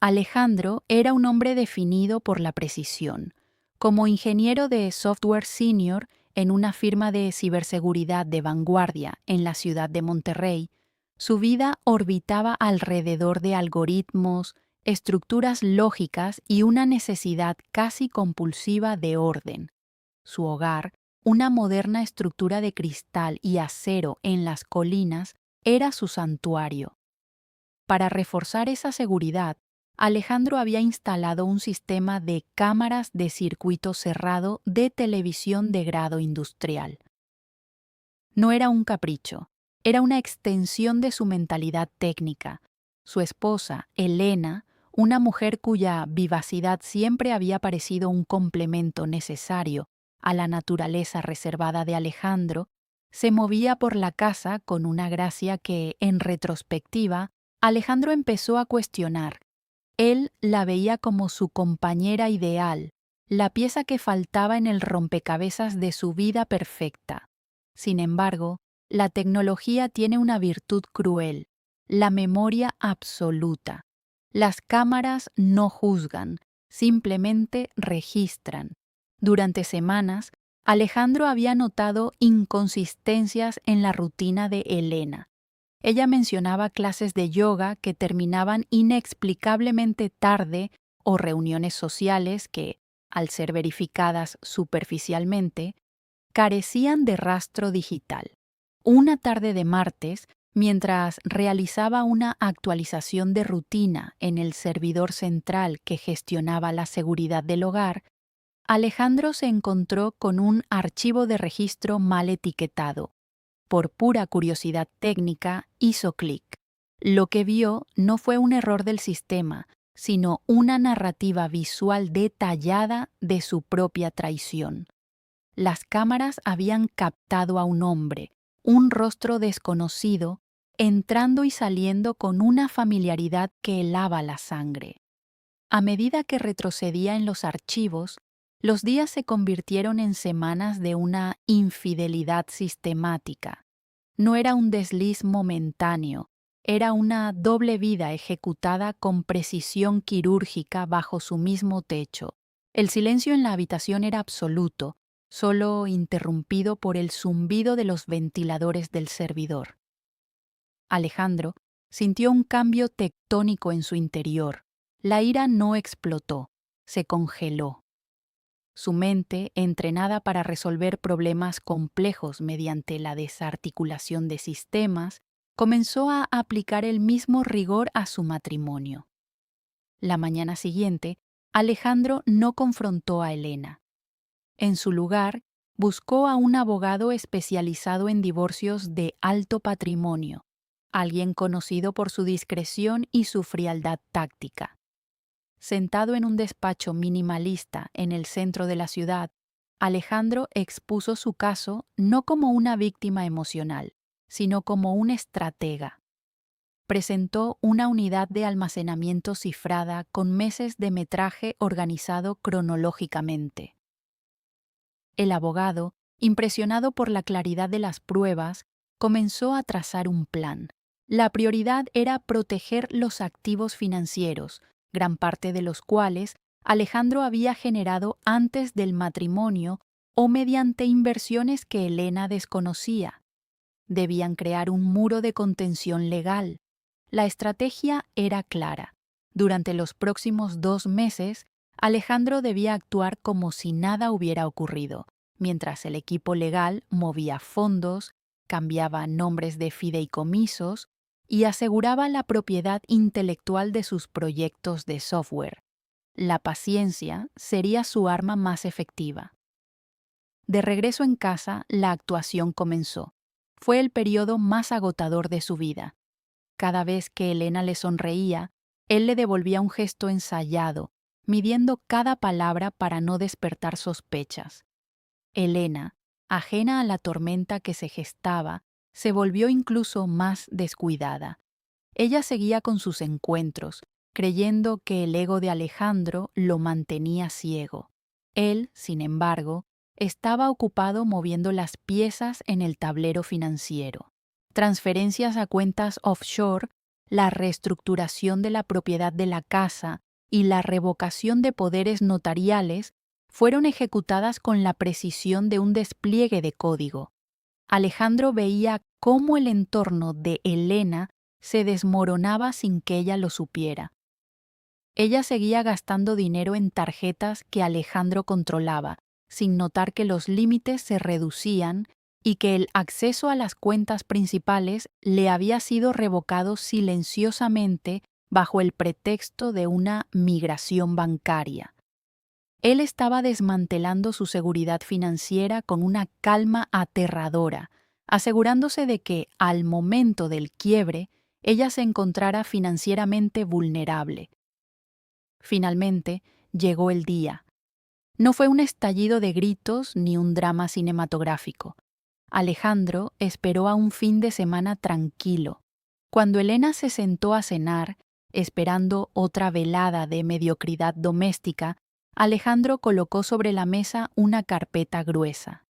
Alejandro era un hombre definido por la precisión. Como ingeniero de software senior en una firma de ciberseguridad de vanguardia en la ciudad de Monterrey, su vida orbitaba alrededor de algoritmos, estructuras lógicas y una necesidad casi compulsiva de orden. Su hogar, una moderna estructura de cristal y acero en las colinas, era su santuario. Para reforzar esa seguridad, Alejandro había instalado un sistema de cámaras de circuito cerrado de televisión de grado industrial. No era un capricho, era una extensión de su mentalidad técnica. Su esposa, Elena, una mujer cuya vivacidad siempre había parecido un complemento necesario a la naturaleza reservada de Alejandro, se movía por la casa con una gracia que, en retrospectiva, Alejandro empezó a cuestionar. Él la veía como su compañera ideal, la pieza que faltaba en el rompecabezas de su vida perfecta. Sin embargo, la tecnología tiene una virtud cruel, la memoria absoluta. Las cámaras no juzgan, simplemente registran. Durante semanas, Alejandro había notado inconsistencias en la rutina de Elena. Ella mencionaba clases de yoga que terminaban inexplicablemente tarde o reuniones sociales que, al ser verificadas superficialmente, carecían de rastro digital. Una tarde de martes, mientras realizaba una actualización de rutina en el servidor central que gestionaba la seguridad del hogar, Alejandro se encontró con un archivo de registro mal etiquetado. Por pura curiosidad técnica, hizo clic. Lo que vio no fue un error del sistema, sino una narrativa visual detallada de su propia traición. Las cámaras habían captado a un hombre, un rostro desconocido, entrando y saliendo con una familiaridad que helaba la sangre. A medida que retrocedía en los archivos, los días se convirtieron en semanas de una infidelidad sistemática. No era un desliz momentáneo, era una doble vida ejecutada con precisión quirúrgica bajo su mismo techo. El silencio en la habitación era absoluto, solo interrumpido por el zumbido de los ventiladores del servidor. Alejandro sintió un cambio tectónico en su interior. La ira no explotó, se congeló. Su mente, entrenada para resolver problemas complejos mediante la desarticulación de sistemas, comenzó a aplicar el mismo rigor a su matrimonio. La mañana siguiente, Alejandro no confrontó a Elena. En su lugar, buscó a un abogado especializado en divorcios de alto patrimonio, alguien conocido por su discreción y su frialdad táctica. Sentado en un despacho minimalista en el centro de la ciudad, Alejandro expuso su caso no como una víctima emocional, sino como un estratega. Presentó una unidad de almacenamiento cifrada con meses de metraje organizado cronológicamente. El abogado, impresionado por la claridad de las pruebas, comenzó a trazar un plan. La prioridad era proteger los activos financieros, gran parte de los cuales Alejandro había generado antes del matrimonio o mediante inversiones que Elena desconocía. Debían crear un muro de contención legal. La estrategia era clara. Durante los próximos 2 meses, Alejandro debía actuar como si nada hubiera ocurrido, mientras el equipo legal movía fondos, cambiaba nombres de fideicomisos y aseguraba la propiedad intelectual de sus proyectos de software. La paciencia sería su arma más efectiva. De regreso en casa, la actuación comenzó. Fue el periodo más agotador de su vida. Cada vez que Elena le sonreía, él le devolvía un gesto ensayado, midiendo cada palabra para no despertar sospechas. Elena, ajena a la tormenta que se gestaba, se volvió incluso más descuidada. Ella seguía con sus encuentros, creyendo que el ego de Alejandro lo mantenía ciego. Él, sin embargo, estaba ocupado moviendo las piezas en el tablero financiero. Transferencias a cuentas offshore, la reestructuración de la propiedad de la casa y la revocación de poderes notariales fueron ejecutadas con la precisión de un despliegue de código. Alejandro veía cómo el entorno de Elena se desmoronaba sin que ella lo supiera. Ella seguía gastando dinero en tarjetas que Alejandro controlaba, sin notar que los límites se reducían y que el acceso a las cuentas principales le había sido revocado silenciosamente bajo el pretexto de una migración bancaria. Él estaba desmantelando su seguridad financiera con una calma aterradora, asegurándose de que, al momento del quiebre, ella se encontrara financieramente vulnerable. Finalmente, llegó el día. No fue un estallido de gritos ni un drama cinematográfico. Alejandro esperó a un fin de semana tranquilo. Cuando Elena se sentó a cenar, esperando otra velada de mediocridad doméstica, Alejandro colocó sobre la mesa una carpeta gruesa.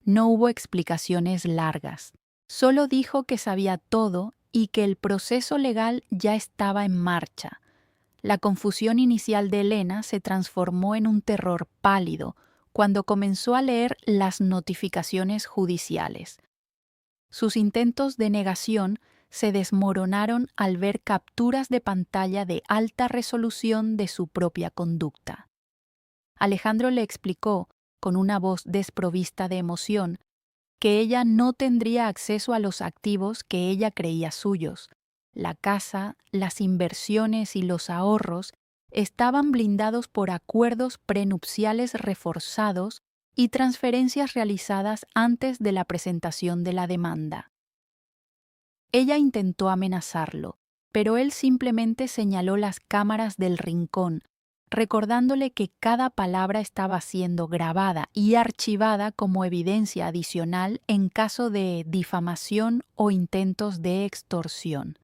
No hubo explicaciones largas. Solo dijo que sabía todo y que el proceso legal ya estaba en marcha. La confusión inicial de Elena se transformó en un terror pálido cuando comenzó a leer las notificaciones judiciales. Sus intentos de negación se desmoronaron al ver capturas de pantalla de alta resolución de su propia conducta. Alejandro le explicó, con una voz desprovista de emoción, que ella no tendría acceso a los activos que ella creía suyos. La casa, las inversiones y los ahorros estaban blindados por acuerdos prenupciales reforzados y transferencias realizadas antes de la presentación de la demanda. Ella intentó amenazarlo, pero él simplemente señaló las cámaras del rincón, recordándole que cada palabra estaba siendo grabada y archivada como evidencia adicional en caso de difamación o intentos de extorsión.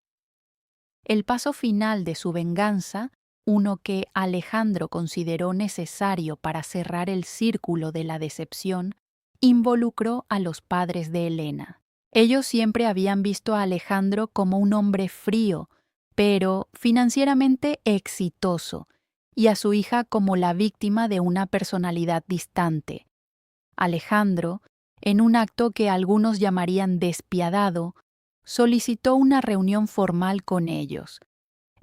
El paso final de su venganza, uno que Alejandro consideró necesario para cerrar el círculo de la decepción, involucró a los padres de Elena. Ellos siempre habían visto a Alejandro como un hombre frío, pero financieramente exitoso, y a su hija como la víctima de una personalidad distante. Alejandro, en un acto que algunos llamarían despiadado, solicitó una reunión formal con ellos.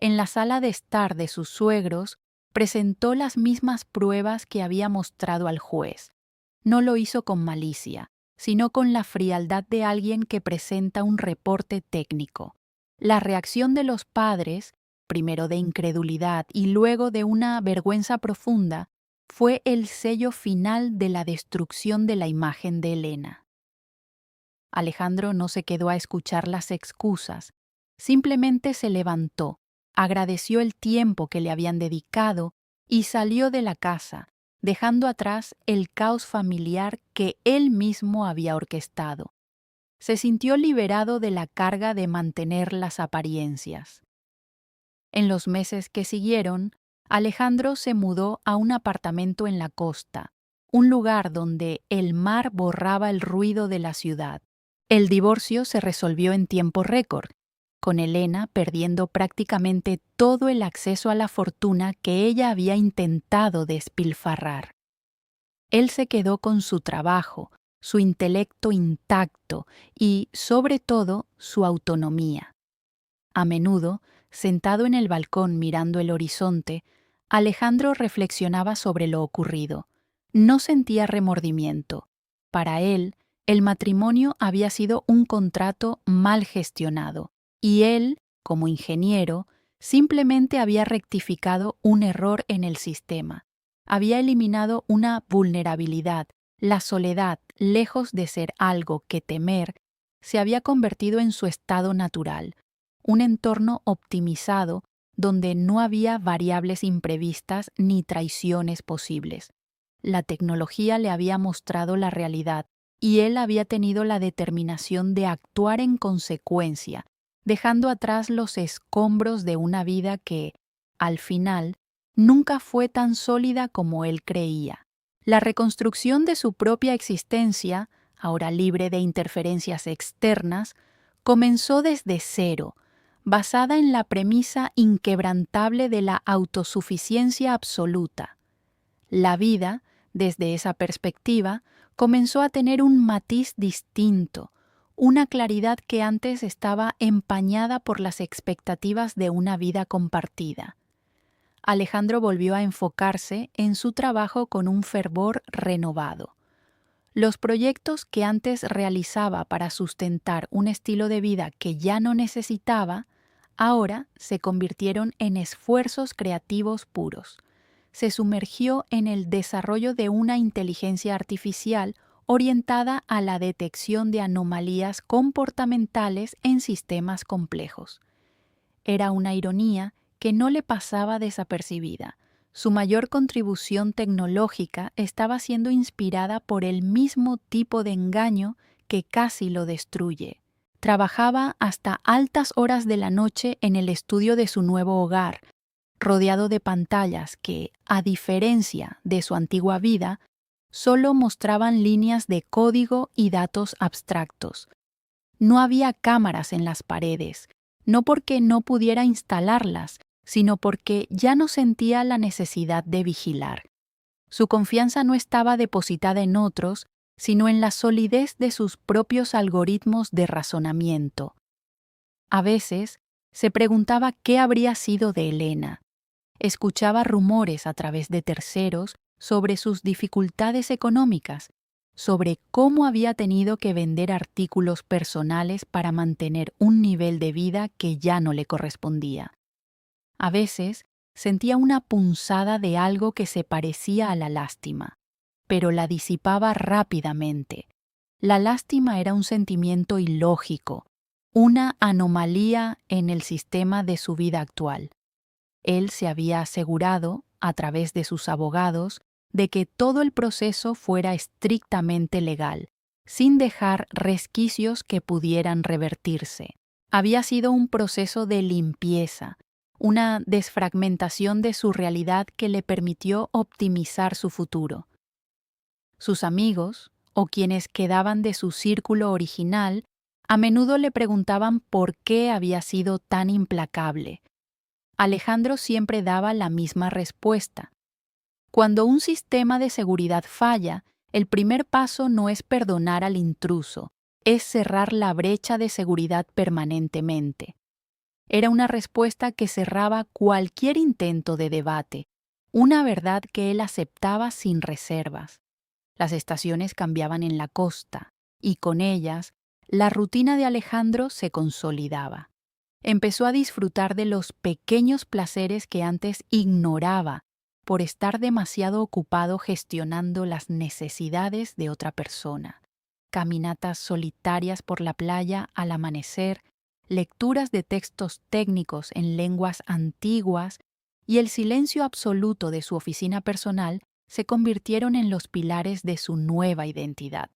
En la sala de estar de sus suegros, presentó las mismas pruebas que había mostrado al juez. No lo hizo con malicia, sino con la frialdad de alguien que presenta un reporte técnico. La reacción de los padres, primero de incredulidad y luego de una vergüenza profunda, fue el sello final de la destrucción de la imagen de Elena. Alejandro no se quedó a escuchar las excusas, simplemente se levantó, agradeció el tiempo que le habían dedicado y salió de la casa, dejando atrás el caos familiar que él mismo había orquestado. Se sintió liberado de la carga de mantener las apariencias. En los meses que siguieron, Alejandro se mudó a un apartamento en la costa, un lugar donde el mar borraba el ruido de la ciudad. El divorcio se resolvió en tiempo récord, con Elena perdiendo prácticamente todo el acceso a la fortuna que ella había intentado despilfarrar. Él se quedó con su trabajo, su intelecto intacto y, sobre todo, su autonomía. A menudo, sentado en el balcón mirando el horizonte, Alejandro reflexionaba sobre lo ocurrido. No sentía remordimiento. Para él, el matrimonio había sido un contrato mal gestionado, y él, como ingeniero, simplemente había rectificado un error en el sistema. Había eliminado una vulnerabilidad. La soledad, lejos de ser algo que temer, se había convertido en su estado natural, un entorno optimizado donde no había variables imprevistas ni traiciones posibles. La tecnología le había mostrado la realidad y él había tenido la determinación de actuar en consecuencia, dejando atrás los escombros de una vida que, al final, nunca fue tan sólida como él creía. La reconstrucción de su propia existencia, ahora libre de interferencias externas, comenzó desde cero, basada en la premisa inquebrantable de la autosuficiencia absoluta. La vida, desde esa perspectiva, comenzó a tener un matiz distinto, una claridad que antes estaba empañada por las expectativas de una vida compartida. Alejandro volvió a enfocarse en su trabajo con un fervor renovado. Los proyectos que antes realizaba para sustentar un estilo de vida que ya no necesitaba, ahora se convirtieron en esfuerzos creativos puros. Se sumergió en el desarrollo de una inteligencia artificial orientada a la detección de anomalías comportamentales en sistemas complejos. Era una ironía que no le pasaba desapercibida. Su mayor contribución tecnológica estaba siendo inspirada por el mismo tipo de engaño que casi lo destruye. Trabajaba hasta altas horas de la noche en el estudio de su nuevo hogar, rodeado de pantallas que, a diferencia de su antigua vida, solo mostraban líneas de código y datos abstractos. No había cámaras en las paredes, no porque no pudiera instalarlas, sino porque ya no sentía la necesidad de vigilar. Su confianza no estaba depositada en otros, sino en la solidez de sus propios algoritmos de razonamiento. A veces se preguntaba qué habría sido de Elena. Escuchaba rumores a través de terceros sobre sus dificultades económicas, sobre cómo había tenido que vender artículos personales para mantener un nivel de vida que ya no le correspondía. A veces sentía una punzada de algo que se parecía a la lástima, pero la disipaba rápidamente. La lástima era un sentimiento ilógico, una anomalía en el sistema de su vida actual. Él se había asegurado, a través de sus abogados, de que todo el proceso fuera estrictamente legal, sin dejar resquicios que pudieran revertirse. Había sido un proceso de limpieza, una desfragmentación de su realidad que le permitió optimizar su futuro. Sus amigos, o quienes quedaban de su círculo original, a menudo le preguntaban por qué había sido tan implacable. Alejandro siempre daba la misma respuesta. Cuando un sistema de seguridad falla, el primer paso no es perdonar al intruso, es cerrar la brecha de seguridad permanentemente. Era una respuesta que cerraba cualquier intento de debate, una verdad que él aceptaba sin reservas. Las estaciones cambiaban en la costa, y con ellas, la rutina de Alejandro se consolidaba. Empezó a disfrutar de los pequeños placeres que antes ignoraba por estar demasiado ocupado gestionando las necesidades de otra persona. Caminatas solitarias por la playa al amanecer, lecturas de textos técnicos en lenguas antiguas y el silencio absoluto de su oficina personal se convirtieron en los pilares de su nueva identidad.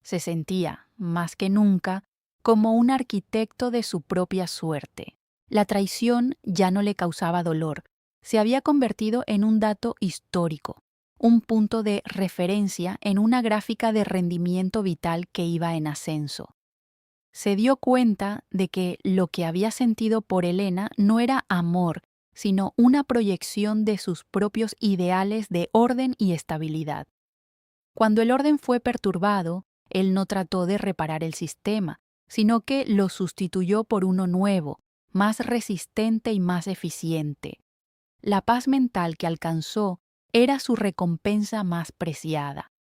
Se sentía, más que nunca, como un arquitecto de su propia suerte. La traición ya no le causaba dolor, se había convertido en un dato histórico, un punto de referencia en una gráfica de rendimiento vital que iba en ascenso. Se dio cuenta de que lo que había sentido por Elena no era amor, sino una proyección de sus propios ideales de orden y estabilidad. Cuando el orden fue perturbado, él no trató de reparar el sistema, sino que lo sustituyó por uno nuevo, más resistente y más eficiente. La paz mental que alcanzó era su recompensa más preciada.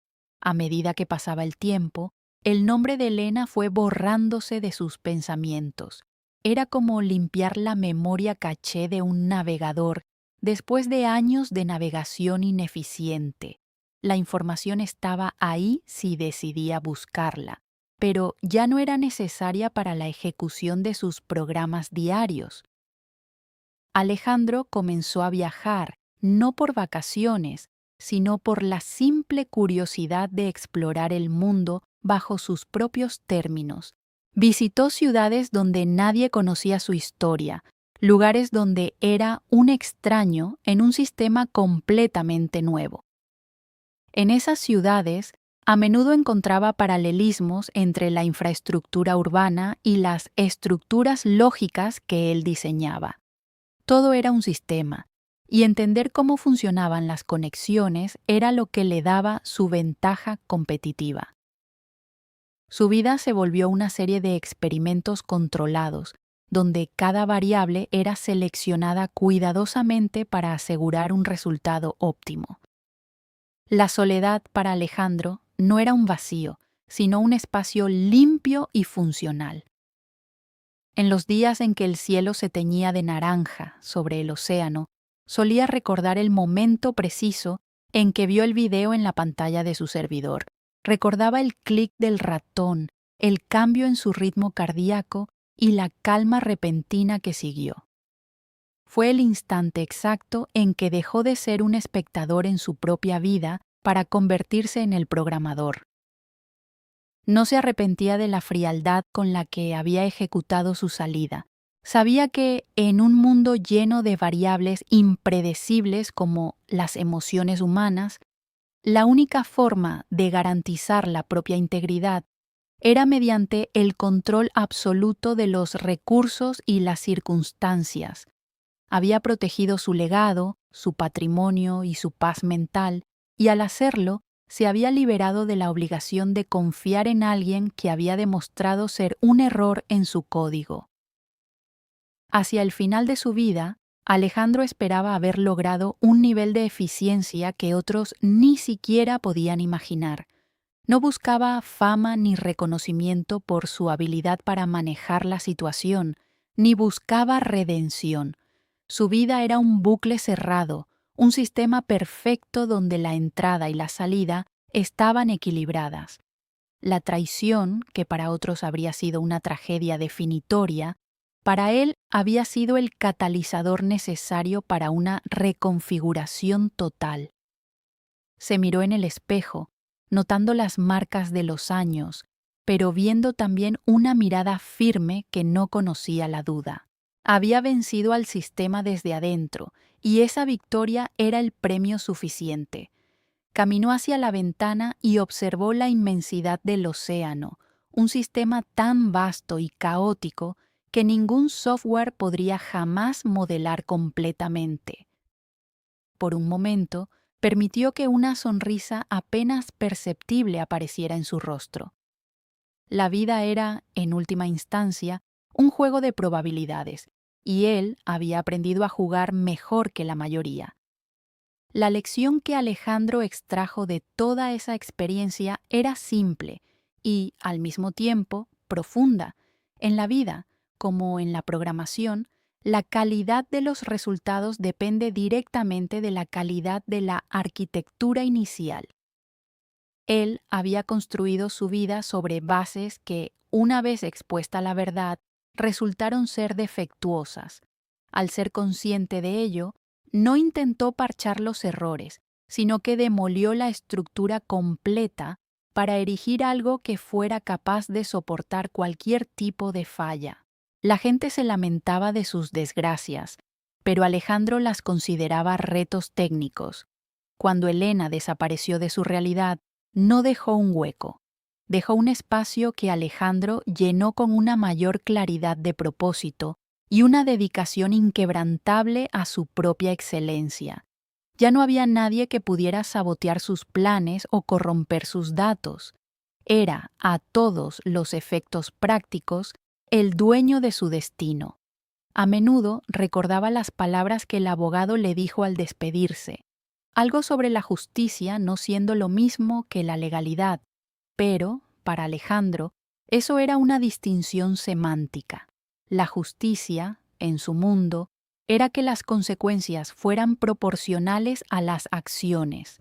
A medida que pasaba el tiempo, el nombre de Elena fue borrándose de sus pensamientos. Era como limpiar la memoria caché de un navegador después de años de navegación ineficiente. La información estaba ahí si decidía buscarla, pero ya no era necesaria para la ejecución de sus programas diarios. Alejandro comenzó a viajar, no por vacaciones, sino por la simple curiosidad de explorar el mundo bajo sus propios términos. Visitó ciudades donde nadie conocía su historia, lugares donde era un extraño en un sistema completamente nuevo. En esas ciudades, A menudo encontraba paralelismos entre la infraestructura urbana y las estructuras lógicas que él diseñaba. Todo era un sistema, y entender cómo funcionaban las conexiones era lo que le daba su ventaja competitiva. Su vida se volvió una serie de experimentos controlados, donde cada variable era seleccionada cuidadosamente para asegurar un resultado óptimo. La soledad para Alejandro no era un vacío, sino un espacio limpio y funcional. En los días en que el cielo se teñía de naranja sobre el océano, solía recordar el momento preciso en que vio el video en la pantalla de su servidor. Recordaba el clic del ratón, el cambio en su ritmo cardíaco y la calma repentina que siguió. Fue el instante exacto en que dejó de ser un espectador en su propia vida para convertirse en el programador. No se arrepentía de la frialdad con la que había ejecutado su salida. Sabía que, en un mundo lleno de variables impredecibles como las emociones humanas, la única forma de garantizar la propia integridad era mediante el control absoluto de los recursos y las circunstancias. Había protegido su legado, su patrimonio y su paz mental, y al hacerlo, se había liberado de la obligación de confiar en alguien que había demostrado ser un error en su código. Hacia el final de su vida, Alejandro esperaba haber logrado un nivel de eficiencia que otros ni siquiera podían imaginar. No buscaba fama ni reconocimiento por su habilidad para manejar la situación, ni buscaba redención. Su vida era un bucle cerrado, un sistema perfecto donde la entrada y la salida estaban equilibradas. La traición, que para otros habría sido una tragedia definitoria, para él había sido el catalizador necesario para una reconfiguración total. Se miró en el espejo, notando las marcas de los años, pero viendo también una mirada firme que no conocía la duda. Había vencido al sistema desde adentro, y esa victoria era el premio suficiente. Caminó hacia la ventana y observó la inmensidad del océano, un sistema tan vasto y caótico que ningún software podría jamás modelar completamente. Por un momento, permitió que una sonrisa apenas perceptible apareciera en su rostro. La vida era, en última instancia, un juego de probabilidades, y él había aprendido a jugar mejor que la mayoría. La lección que Alejandro extrajo de toda esa experiencia era simple y, al mismo tiempo, profunda. En la vida, como en la programación, la calidad de los resultados depende directamente de la calidad de la arquitectura inicial. Él había construido su vida sobre bases que, una vez expuesta la verdad, resultaron ser defectuosas. Al ser consciente de ello, no intentó parchar los errores, sino que demolió la estructura completa para erigir algo que fuera capaz de soportar cualquier tipo de falla. La gente se lamentaba de sus desgracias, pero Alejandro las consideraba retos técnicos. Cuando Elena desapareció de su realidad, no dejó un hueco. Dejó un espacio que Alejandro llenó con una mayor claridad de propósito y una dedicación inquebrantable a su propia excelencia. Ya no había nadie que pudiera sabotear sus planes o corromper sus datos. Era, a todos los efectos prácticos, el dueño de su destino. A menudo recordaba las palabras que el abogado le dijo al despedirse. Algo sobre la justicia no siendo lo mismo que la legalidad, pero, para Alejandro, eso era una distinción semántica. La justicia, en su mundo, era que las consecuencias fueran proporcionales a las acciones.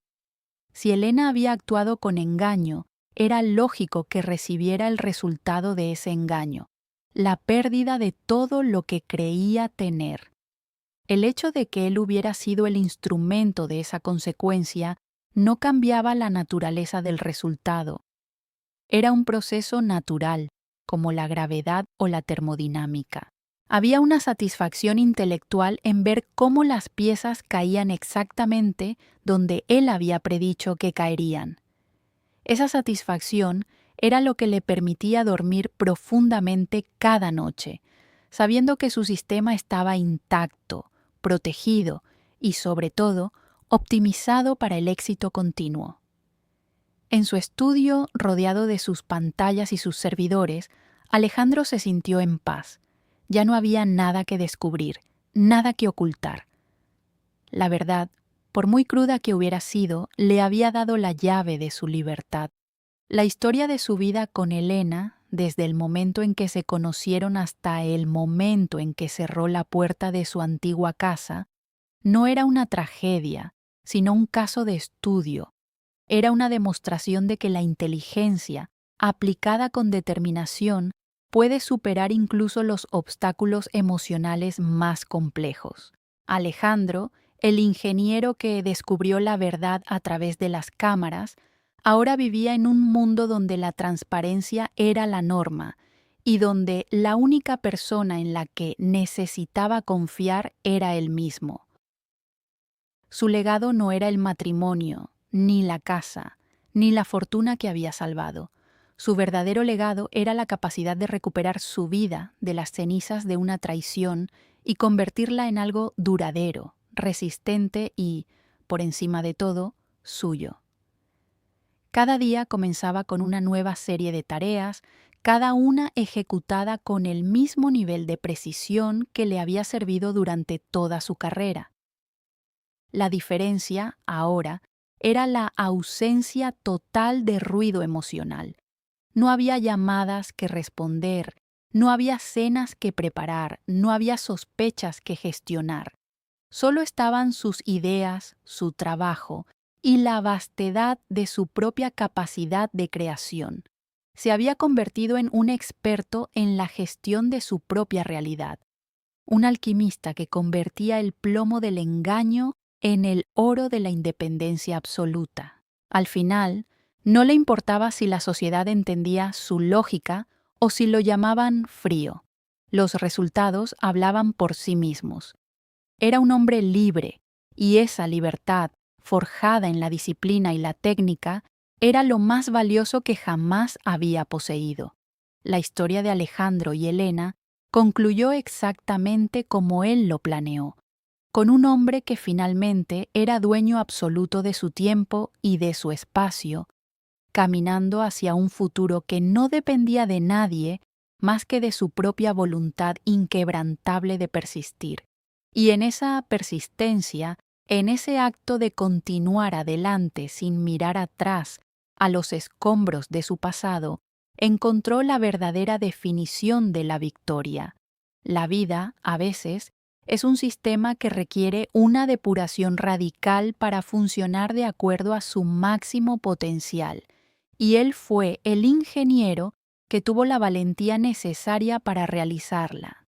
Si Elena había actuado con engaño, era lógico que recibiera el resultado de ese engaño, la pérdida de todo lo que creía tener. El hecho de que él hubiera sido el instrumento de esa consecuencia no cambiaba la naturaleza del resultado. Era un proceso natural, como la gravedad o la termodinámica. Había una satisfacción intelectual en ver cómo las piezas caían exactamente donde él había predicho que caerían. Esa satisfacción era lo que le permitía dormir profundamente cada noche, sabiendo que su sistema estaba intacto, protegido y, sobre todo, optimizado para el éxito continuo. En su estudio, rodeado de sus pantallas y sus servidores, Alejandro se sintió en paz. Ya no había nada que descubrir, nada que ocultar. La verdad, por muy cruda que hubiera sido, le había dado la llave de su libertad. La historia de su vida con Elena, desde el momento en que se conocieron hasta el momento en que cerró la puerta de su antigua casa, no era una tragedia, sino un caso de estudio. Era una demostración de que la inteligencia, aplicada con determinación, puede superar incluso los obstáculos emocionales más complejos. Alejandro, el ingeniero que descubrió la verdad a través de las cámaras, ahora vivía en un mundo donde la transparencia era la norma y donde la única persona en la que necesitaba confiar era él mismo. Su legado no era el matrimonio, ni la casa, ni la fortuna que había salvado. Su verdadero legado era la capacidad de recuperar su vida de las cenizas de una traición y convertirla en algo duradero, resistente y, por encima de todo, suyo. Cada día comenzaba con una nueva serie de tareas, cada una ejecutada con el mismo nivel de precisión que le había servido durante toda su carrera. La diferencia, ahora, era la ausencia total de ruido emocional. No había llamadas que responder, no había cenas que preparar, no había sospechas que gestionar. Solo estaban sus ideas, su trabajo y la vastedad de su propia capacidad de creación. Se había convertido en un experto en la gestión de su propia realidad, un alquimista que convertía el plomo del engaño en el oro de la independencia absoluta. Al final, no le importaba si la sociedad entendía su lógica o si lo llamaban frío. Los resultados hablaban por sí mismos. Era un hombre libre, y esa libertad, forjada en la disciplina y la técnica, era lo más valioso que jamás había poseído. La historia de Alejandro y Elena concluyó exactamente como él lo planeó, con un hombre que finalmente era dueño absoluto de su tiempo y de su espacio, caminando hacia un futuro que no dependía de nadie más que de su propia voluntad inquebrantable de persistir. Y en esa persistencia, en ese acto de continuar adelante sin mirar atrás a los escombros de su pasado, encontró la verdadera definición de la victoria. La vida, a veces, es un sistema que requiere una depuración radical para funcionar de acuerdo a su máximo potencial, y él fue el ingeniero que tuvo la valentía necesaria para realizarla.